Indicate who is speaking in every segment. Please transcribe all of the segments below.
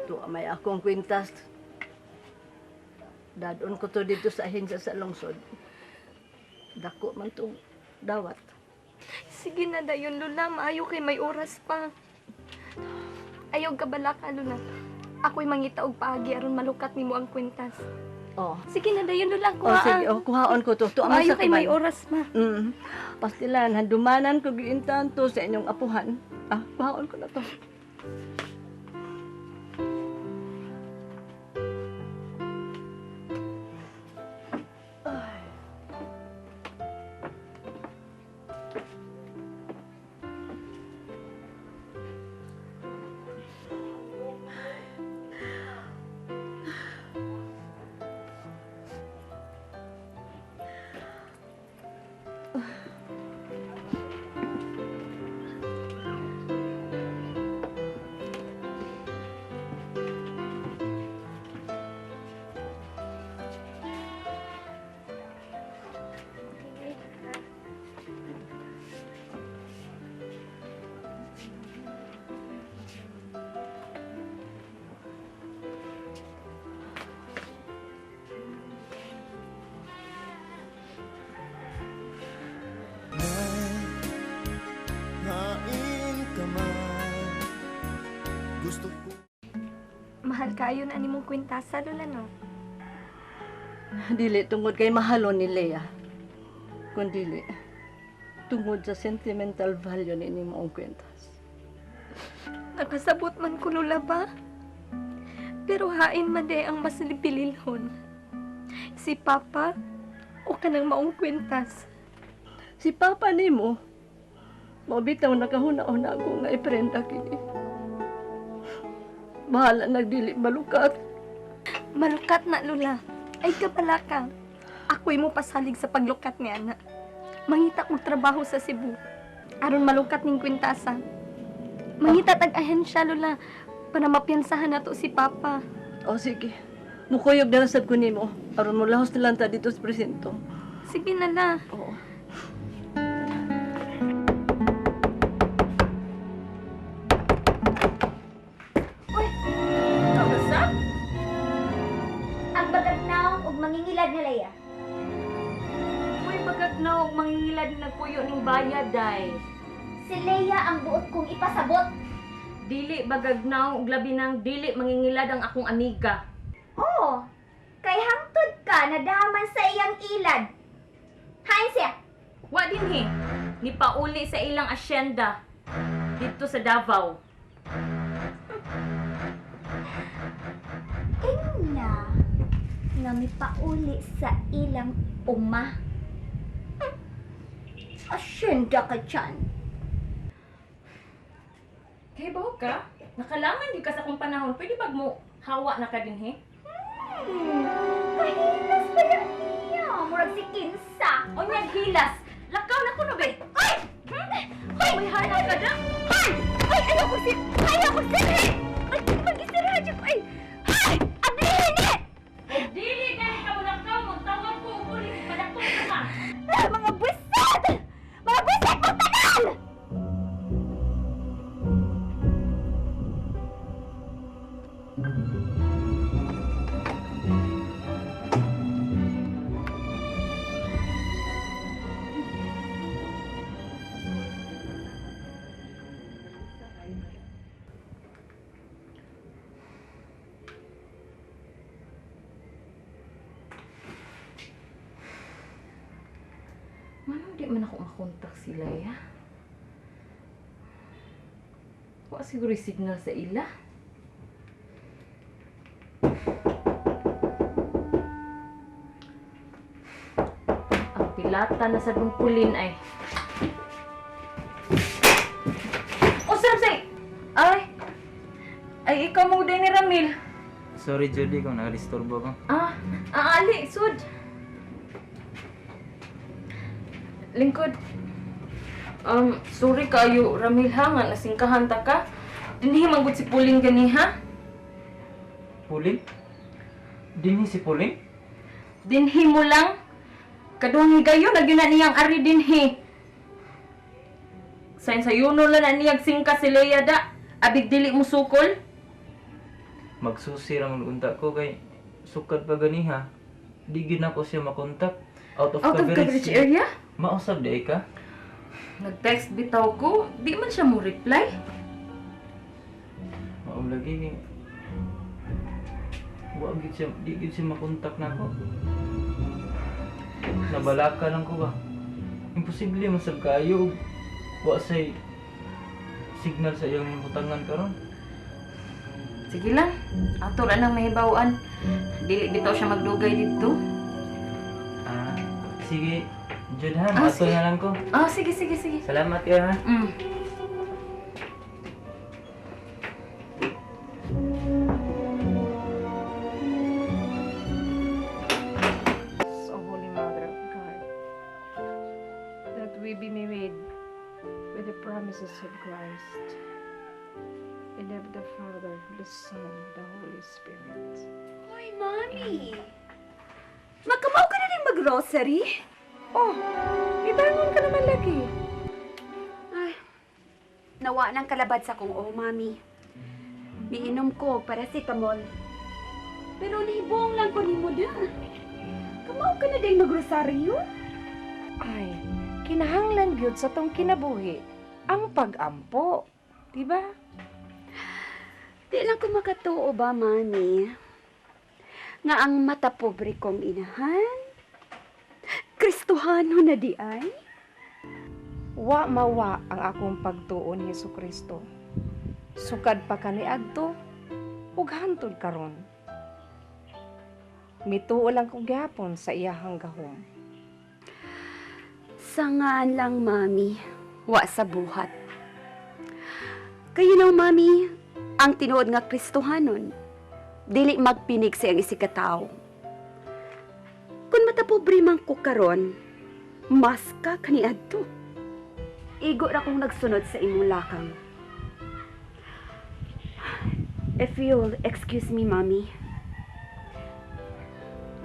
Speaker 1: To may akong kwintas. Dadon ko to dito sa ahensya sa lungsod. Dako man to dawat.
Speaker 2: Sige na dayon, Lola. Maayo kay may oras pa. Ayaw ka bala ka, Lola. Ako'y mangita og paagi aron malukat nimo ang kwintas.
Speaker 1: Oh.
Speaker 2: Sige na dayon, Lola.
Speaker 1: Oh, sige. Oh, kuhaon ko to. To ang
Speaker 2: Maayo
Speaker 1: sa
Speaker 2: kay may
Speaker 1: kuban.
Speaker 2: oras ma.
Speaker 1: Pastilan, handumanan ko giintan to sa inyong apuhan. Kuhaon ko na to.
Speaker 3: Gusto ko.
Speaker 2: Mahal kayo na nimong kwintasa, Lola, no?
Speaker 1: Dili tungod kay mahalon ni Lea. Kundili tungod sa sentimental value ni imong kwentas.
Speaker 2: Nakasabot man ko, Lola, ba? Pero hain man day ang mas pililhon. Si Papa o kanang maong kwintas.
Speaker 1: Si Papa nimo, mabitaw nakahuna-una ako nga iprenda kini. Bahala nagdili malukat.
Speaker 2: Malukat na, Lola. Ay kapala ka. Ako'y mo pasalig sa paglukat ni Ana. Mangita kong trabaho sa Cebu. Aron malukat ning kwintasa. Mangita tag ahensya, Lola. Para mapiyansahan nato si Papa.
Speaker 1: O sige, mukuyog na lang sad ko nimo. Aron mo lahos na lang ta dito sa presinto.
Speaker 2: Sige na, la.
Speaker 1: Oo.
Speaker 4: Ang bagagnaw ug mangingilad na Leia.
Speaker 5: Uy, bagagnaw, mangingilad na nagpuyo ning bayad, day.
Speaker 4: Si Leia ang buot kong ipasabot.
Speaker 5: Dili bagagnaw, ug labi nang dili mangingilad ang akong amiga.
Speaker 4: Oo, kay hangtod ka nadaman sa iyang ilad. Hain siya.
Speaker 5: Wa din he, ni pauli sa ilang asyenda dito sa Davao.
Speaker 4: Ina nga mipauli sa ilang uma. Asyenda ka dyan.
Speaker 5: Kay bawo ka? Nakalaman di ka sa kong panahon, pwede bag mo hawa na ka din he?
Speaker 4: Kahilas pa yan niya. Murag si Kinsa.
Speaker 5: O niyang hilas, lakaw na ko no be.
Speaker 4: Ay!
Speaker 5: Ay, may hanap ka na?
Speaker 4: Ay! Ay! Ayoko si... Ayoko si... Ay! Mag-isirad ko! Ay! Ay! Ablihin ni!
Speaker 5: O dili kay ka mo lakaw mo, tawag ko ug pulis padakton ka ha.
Speaker 4: Mga buwisit! Mga buwisit mo tagal!
Speaker 5: Manong di man ako makontak sila ya. Wa siguro signal sa ila. Ang pilata na sa dungkulin ay. O Samsay! Ay ikaw mo din ni Ramil.
Speaker 6: Sorry Judy kung nakadisturbo ko.
Speaker 5: Ali, sud. Lingkod. Sorry kayo, Ramil ha, nga nasingkahan ta ka. Dinhi manggod si Puling gani ha?
Speaker 6: Puling? Dini si Puling?
Speaker 5: Dinhi mo lang. Kaduhang gayo na gyud na niyang ari dinhi. Sayon sa yuno lang na niyag singka si Leia da. Abig dili mo sukol.
Speaker 6: magsusi ra unta ko kay sukad pa ganiha. Di gid na ko siya makontak. Out of coverage
Speaker 5: area?
Speaker 6: Mausab di ka?
Speaker 5: Nag-text bitaw ko, di man siya mo reply.
Speaker 6: Mao lagi. Wa gid siya, di gid siya makontak nako. Nabalaka lang ko ba? Imposible man sab kayo. Wa say signal sa iyang butangan karon.
Speaker 5: Sige lang, ato ra nang mahibawaan. Dili bitaw siya magdugay dito.
Speaker 6: Ah, sige. Jud ha,
Speaker 5: Ah,
Speaker 6: mato
Speaker 5: sige.
Speaker 6: na lang ko.
Speaker 5: Oh, sige.
Speaker 6: Salamat ya ha.
Speaker 5: Mm.
Speaker 1: So, Holy Mother of God, that we be made with the promises of Christ, and of the Father, the Son, the Holy Spirit.
Speaker 4: Hoy, Mami! Magkamaw ka na rin mag-grocery?
Speaker 1: Oh, ibangon ka naman lagi.
Speaker 4: Ay, nawa ng kalabad sa kong Mami. Miinom ko paracetamol. Pero nihibong lang ko ni mo da. Kamaw ka na din mag-rosaryo?
Speaker 1: Ay, kinahanglan gyud sa tong kinabuhi ang pag-ampo, di ba?
Speaker 4: Di lang ko makatuo ba, Mami? Nga ang mata pobre kong inahan? Kristohano na di ay?
Speaker 1: Wa mawa ang akong pagtuon Hesu Kristo. Sukad pa kaniadto ug hantod karon. Mituo lang ko gyapon sa iyahang gahom.
Speaker 4: Sangaan lang, Mami. Wa sa buhat. Kayo na, Mami, ang tinuod nga Kristohanon. Dili magpinig sa iyang isikataw. Kung matapobre man ko karon, mas ka kaniadto. Igo ra kong nagsunod sa imong lakang. If you'll excuse me, Mami.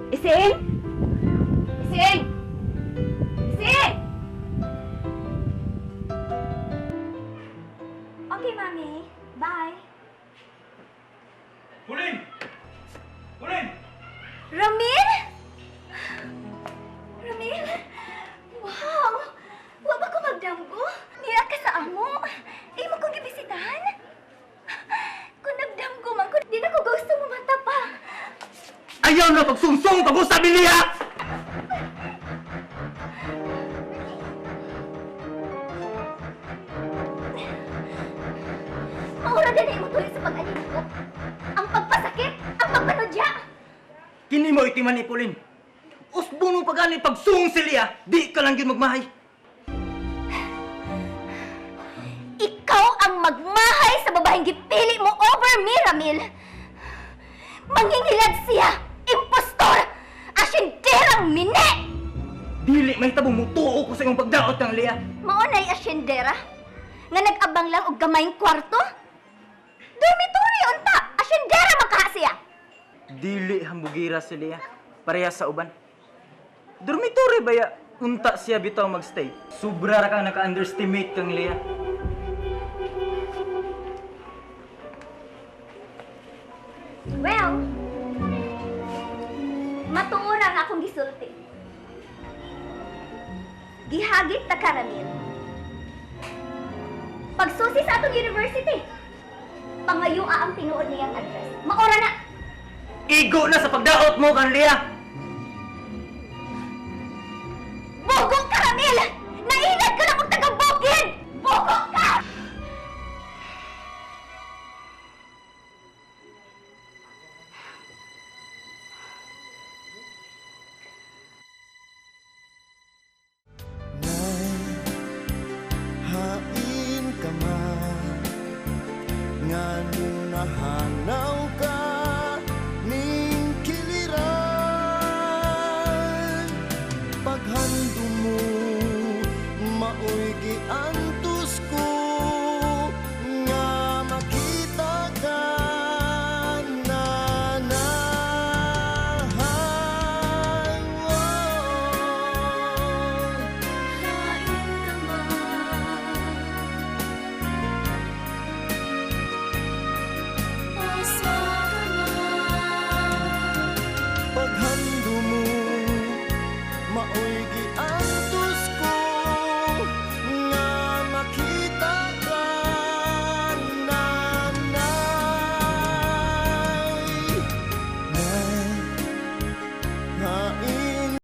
Speaker 4: Ising! Ising! Ising! Okay, Mami. Bye.
Speaker 6: Pulin! Pulin!
Speaker 4: Ramil? Ramil? Wow! Wa ba ko magdamgo? Niya ka sa amo? Imo kong gibisitahan? Kung nagdamgo man ko, di na ko gusto mo matapa.
Speaker 6: Ayaw na pagsungsong pag sabi niya!
Speaker 4: Maura din na imo tuloy sa pag-anin ko. Ang pagpasakit, ang pagpanodya.
Speaker 6: Kini mo itiman ni Pulin. Usbuno pa gani pagsung siliya, di ka lang yun magmahay.
Speaker 4: Ikaw ang magmahay sa babaeng gipili mo over me, Ramil. Mangingilad siya, impostor, asyenderang mine.
Speaker 6: Dili may tabong mutuo ko sa iyong pagdaot ng liya.
Speaker 4: Maunay asyendera nga nag-abang lang og gamayng kwarto. Dormitory unta, asyendera makaha siya.
Speaker 6: Dili hambugira si Liya, pareha sa uban. Dormitory ba ya? Unta siya bitaw magstay. Sobra ra kang naka-underestimate kang Liya.
Speaker 4: Well, matuura nga akong gisulti. Gihagit ta ka, Ramil. Pagsusi sa atong university, pangayua ang tinuod niyang address. Maura na!
Speaker 6: Igo na sa pagdaot mo kang Liya!
Speaker 4: Bugok ka, Ramil! Naingat ka na kung taga-bukid! Bugok ka!
Speaker 3: Hain ka man nga nung nahanaw